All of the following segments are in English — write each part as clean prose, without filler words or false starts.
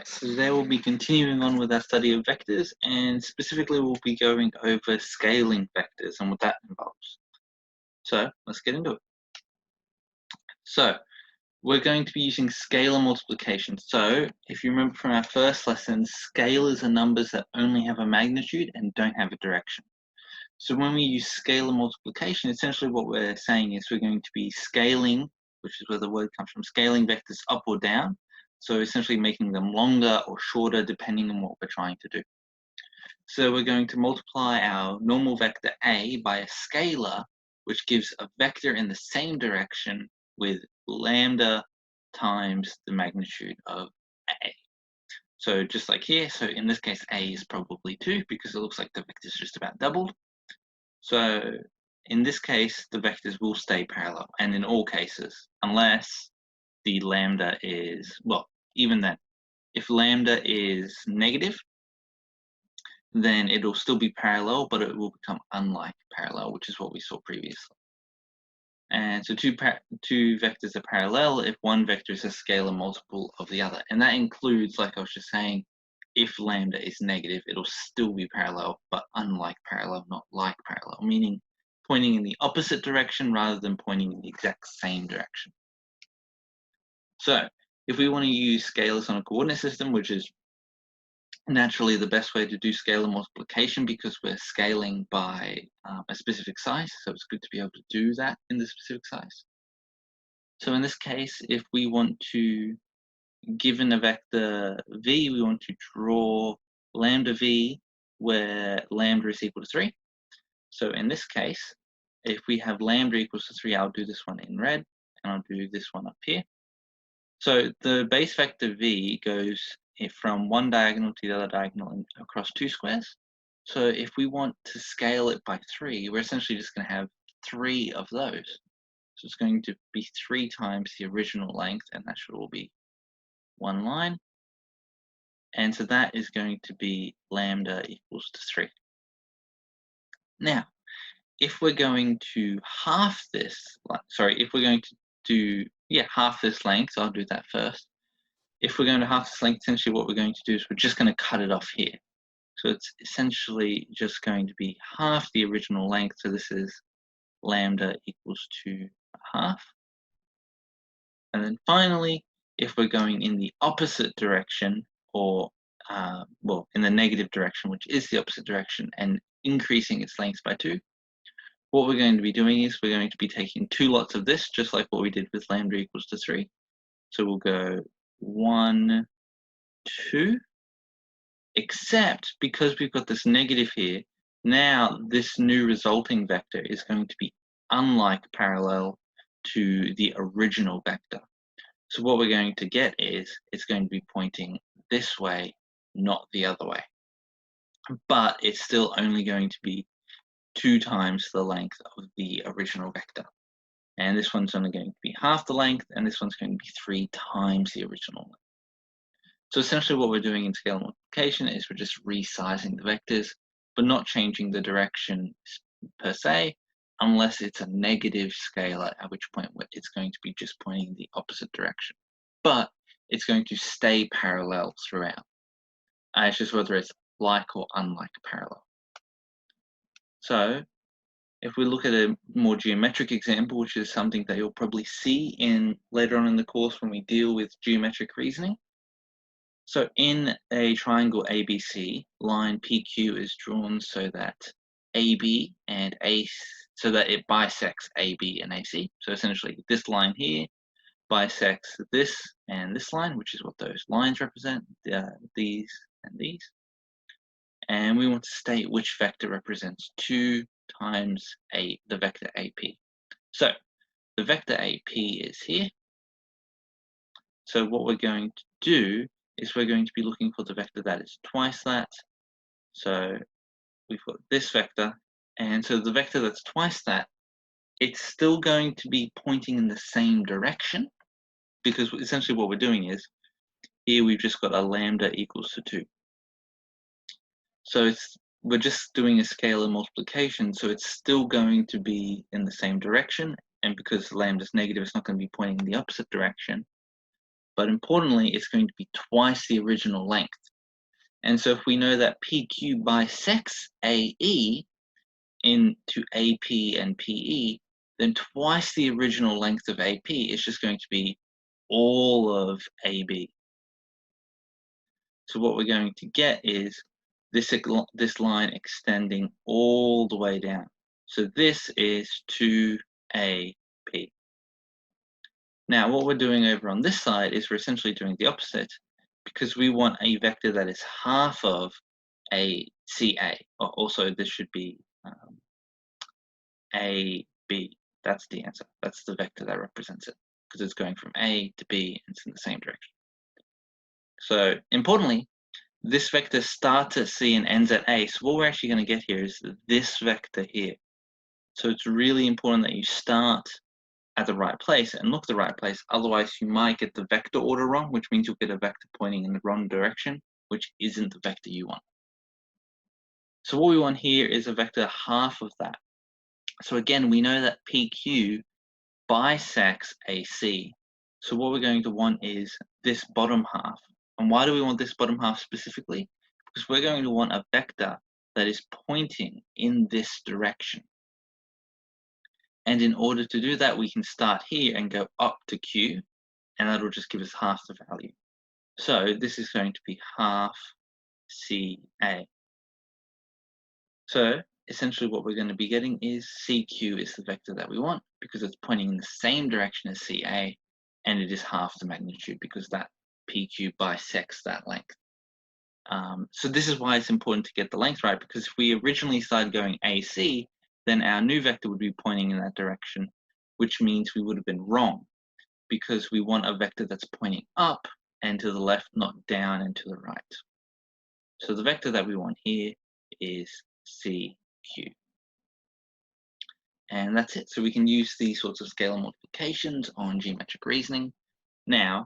Alright, so today we'll be continuing on with our study of vectors, and specifically we'll be going over scaling vectors and what that involves. So let's get into it. So we're going to be using scalar multiplication. So if you remember from our first lesson, scalars are numbers that only have a magnitude and don't have a direction. So when we use scalar multiplication, essentially what we're saying is we're going to be scaling, which is where the word comes from, scaling vectors up or down. So essentially making them longer or shorter depending on what we're trying to do. So we're going to multiply our normal vector A by a scalar, which gives a vector in the same direction with lambda times the magnitude of A. So just like here, so in this case, A is probably 2 because it looks like the vector is just about doubled. So in this case, the vectors will stay parallel, and in all cases, unless the lambda is, well, even then, if lambda is negative, then it'll still be parallel, but it will become unlike parallel, which is what we saw previously. And so two vectors are parallel if one vector is a scalar multiple of the other. And that includes, like I was just saying, if lambda is negative, it'll still be parallel, but unlike parallel, not like parallel, meaning pointing in the opposite direction rather than pointing in the exact same direction. So if we want to use scalars on a coordinate system, which is naturally the best way to do scalar multiplication because we're scaling by a specific size, so it's good to be able to do that in the specific size. So in this case, if we want to, given a vector v, we want to draw lambda v where lambda is equal to 3. So in this case, if we have lambda equals to 3, I'll do this one in red, and I'll do this one up here. So the base vector v goes from one diagonal to the other diagonal and across 2 squares. So if we want to scale it by 3, we're essentially just going to have 3 of those. So it's going to be 3 times the original length, and that should all be one line. And so that is going to be lambda equals to 3. Now, if we're going to half this, if we're going to do, half this length, so I'll do that first. If we're going to half this length, essentially what we're going to do is we're just going to cut it off here. So it's essentially just going to be half the original length. So this is lambda equals to half. And then finally, if we're going in the opposite direction, or in the negative direction, which is the opposite direction, and increasing its length by 2, what we're going to be doing is we're going to be taking 2 lots of this, just like what we did with lambda equals to 3. So we'll go 1, 2, except because we've got this negative here, now this new resulting vector is going to be unlike parallel to the original vector. So what we're going to get is it's going to be pointing this way, not the other way. But it's still only going to be 2 times the length of the original vector. And this one's only going to be half the length, and this one's going to be 3 times the original length. So essentially what we're doing in scalar multiplication is we're just resizing the vectors, but not changing the direction per se, unless it's a negative scalar, at which point it's going to be just pointing in the opposite direction. But it's going to stay parallel throughout. It's just whether it's like or unlike parallel. So if we look at a more geometric example, which is something that you'll probably see later on in the course when we deal with geometric reasoning. So in a triangle ABC, line PQ is drawn so that AB and AC, so that it bisects AB and AC. So essentially this line here bisects this and this line, which is what those lines represent, these and these. And we want to state which vector represents 2 times the vector AP. So the vector AP is here. So what we're going to do is we're going to be looking for the vector that is twice that. So we've got this vector, and so the vector that's twice that, it's still going to be pointing in the same direction, because essentially what we're doing is, here we've just got a lambda equals to 2. So we're just doing a scalar multiplication, so it's still going to be in the same direction, and because lambda is negative, it's not going to be pointing in the opposite direction. but importantly, it's going to be twice the original length. And so if we know that PQ bisects AE into AP and PE, then twice the original length of AP is just going to be all of AB. So what we're going to get is this line extending all the way down. So this is 2AP. Now what we're doing over on this side is we're essentially doing the opposite, because we want a vector that is half of a CA. Also, this should be AB. That's the answer. That's the vector that represents it, because it's going from A to B and it's in the same direction. So importantly, this vector starts at C and ends at A. So what we're actually going to get here is this vector here. So it's really important that you start at the right place and look at the right place. Otherwise, you might get the vector order wrong, which means you'll get a vector pointing in the wrong direction, which isn't the vector you want. So what we want here is a vector half of that. So again, we know that PQ bisects AC. So what we're going to want is this bottom half. And why do we want this bottom half specifically? Because we're going to want a vector that is pointing in this direction. And in order to do that, we can start here and go up to Q, and that will just give us half the value. So this is going to be half CA. So essentially what we're going to be getting is CQ is the vector that we want, because it's pointing in the same direction as CA, and it is half the magnitude because that PQ bisects that length. So this is why it's important to get the length right, because if we originally started going AC, then our new vector would be pointing in that direction, which means we would have been wrong, because we want a vector that's pointing up and to the left, not down and to the right. So the vector that we want here is CQ. And that's it. So we can use these sorts of scalar multiplications on geometric reasoning. Now,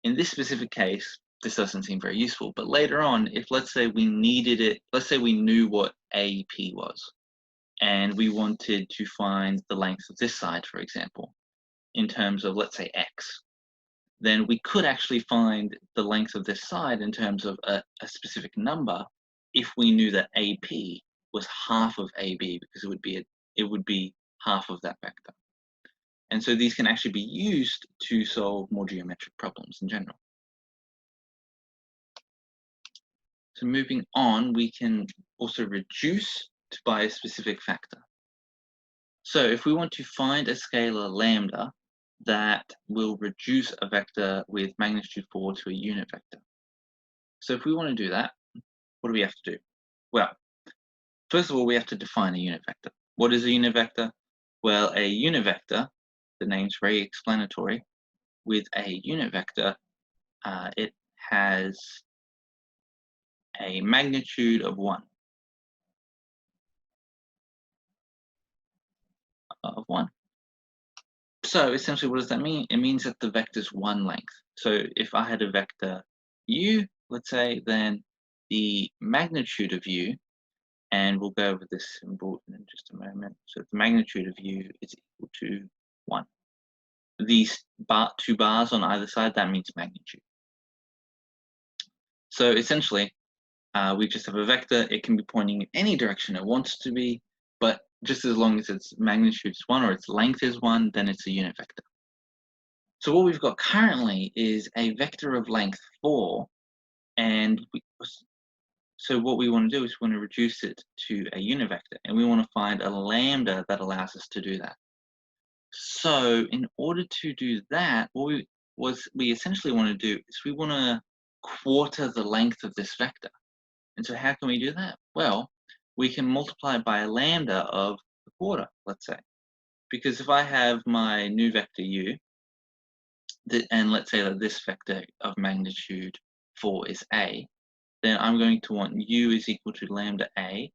in this specific case, this doesn't seem very useful, but later on, if let's say we needed it, let's say we knew what AP was, and we wanted to find the length of this side, for example, in terms of, let's say, X, then we could actually find the length of this side in terms of a specific number if we knew that AP was half of AB, because it would be half of that vector. And so these can actually be used to solve more geometric problems in general. So moving on, we can also reduce by a specific factor. So if we want to find a scalar lambda that will reduce a vector with magnitude 4 to a unit vector. So if we want to do that, what do we have to do? Well, first of all, we have to define a unit vector. What is a unit vector? Well, a unit vector, the name's very explanatory. With a unit vector, it has a magnitude of 1. So essentially, what does that mean? It means that the vector is one length. So if I had a vector u, let's say, then the magnitude of u, and we'll go over this symbol in just a moment. So the magnitude of u is equal to 1. These two bars on either side, that means magnitude. So essentially, we just have a vector. It can be pointing in any direction it wants to be, but just as long as its magnitude is 1 or its length is 1, then it's a unit vector. So what we've got currently is a vector of length 4, and so what we want to do is we want to reduce it to a unit vector, and we want to find a lambda that allows us to do that. So in order to do that, what we essentially want to do is we want to quarter the length of this vector. And so how can we do that? Well, we can multiply by a lambda of a quarter, let's say. Because if I have my new vector u, and let's say that this vector of magnitude 4 is a, then I'm going to want u is equal to lambda a,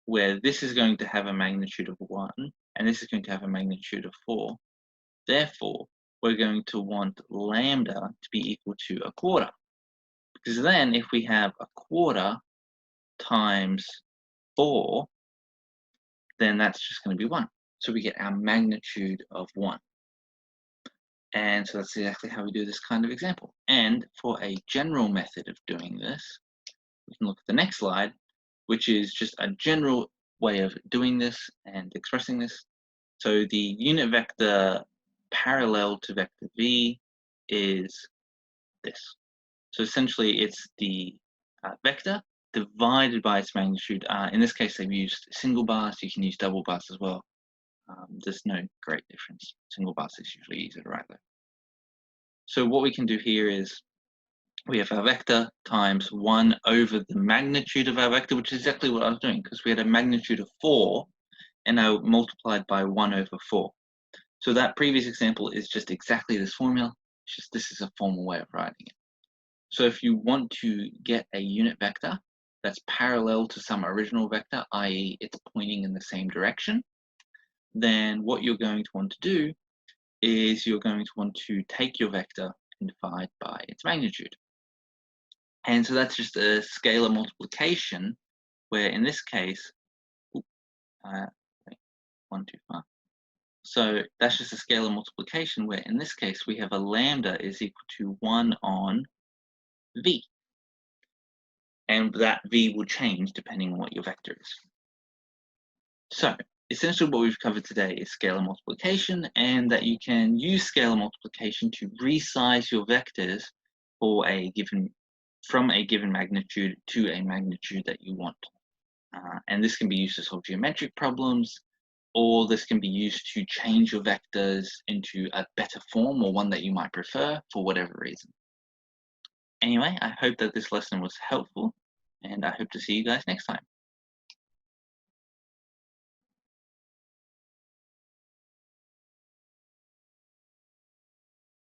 where this is going to have a magnitude of 1, and this is going to have a magnitude of 4. Therefore, we're going to want lambda to be equal to a quarter. Because then if we have a quarter times 4, then that's just going to be 1. So we get our magnitude of 1. And so that's exactly how we do this kind of example. And for a general method of doing this, we can look at the next slide, which is just a general way of doing this and expressing this. So the unit vector parallel to vector v is this. So essentially it's the vector divided by its magnitude. In this case, they've used single bars. You can use double bars as well. There's no great difference. Single bars is usually easier to write though. So what we can do here is we have our vector times 1 over the magnitude of our vector, which is exactly what I was doing, because we had a magnitude of 4, and now multiplied by 1 over 4. So that previous example is just exactly this formula. It's just this is a formal way of writing it. So if you want to get a unit vector that's parallel to some original vector, i.e. it's pointing in the same direction, then what you're going to want to do is you're going to want to take your vector and divide by its magnitude. And so that's just a scalar multiplication, where in this case, one too far. So that's just a scalar multiplication, where in this case we have a lambda is equal to 1 on v. And that v will change depending on what your vector is. So essentially what we've covered today is scalar multiplication, and that you can use scalar multiplication to resize your vectors for from a given magnitude to a magnitude that you want. And this can be used to solve geometric problems, or this can be used to change your vectors into a better form or one that you might prefer for whatever reason. Anyway, I hope that this lesson was helpful, and I hope to see you guys next time.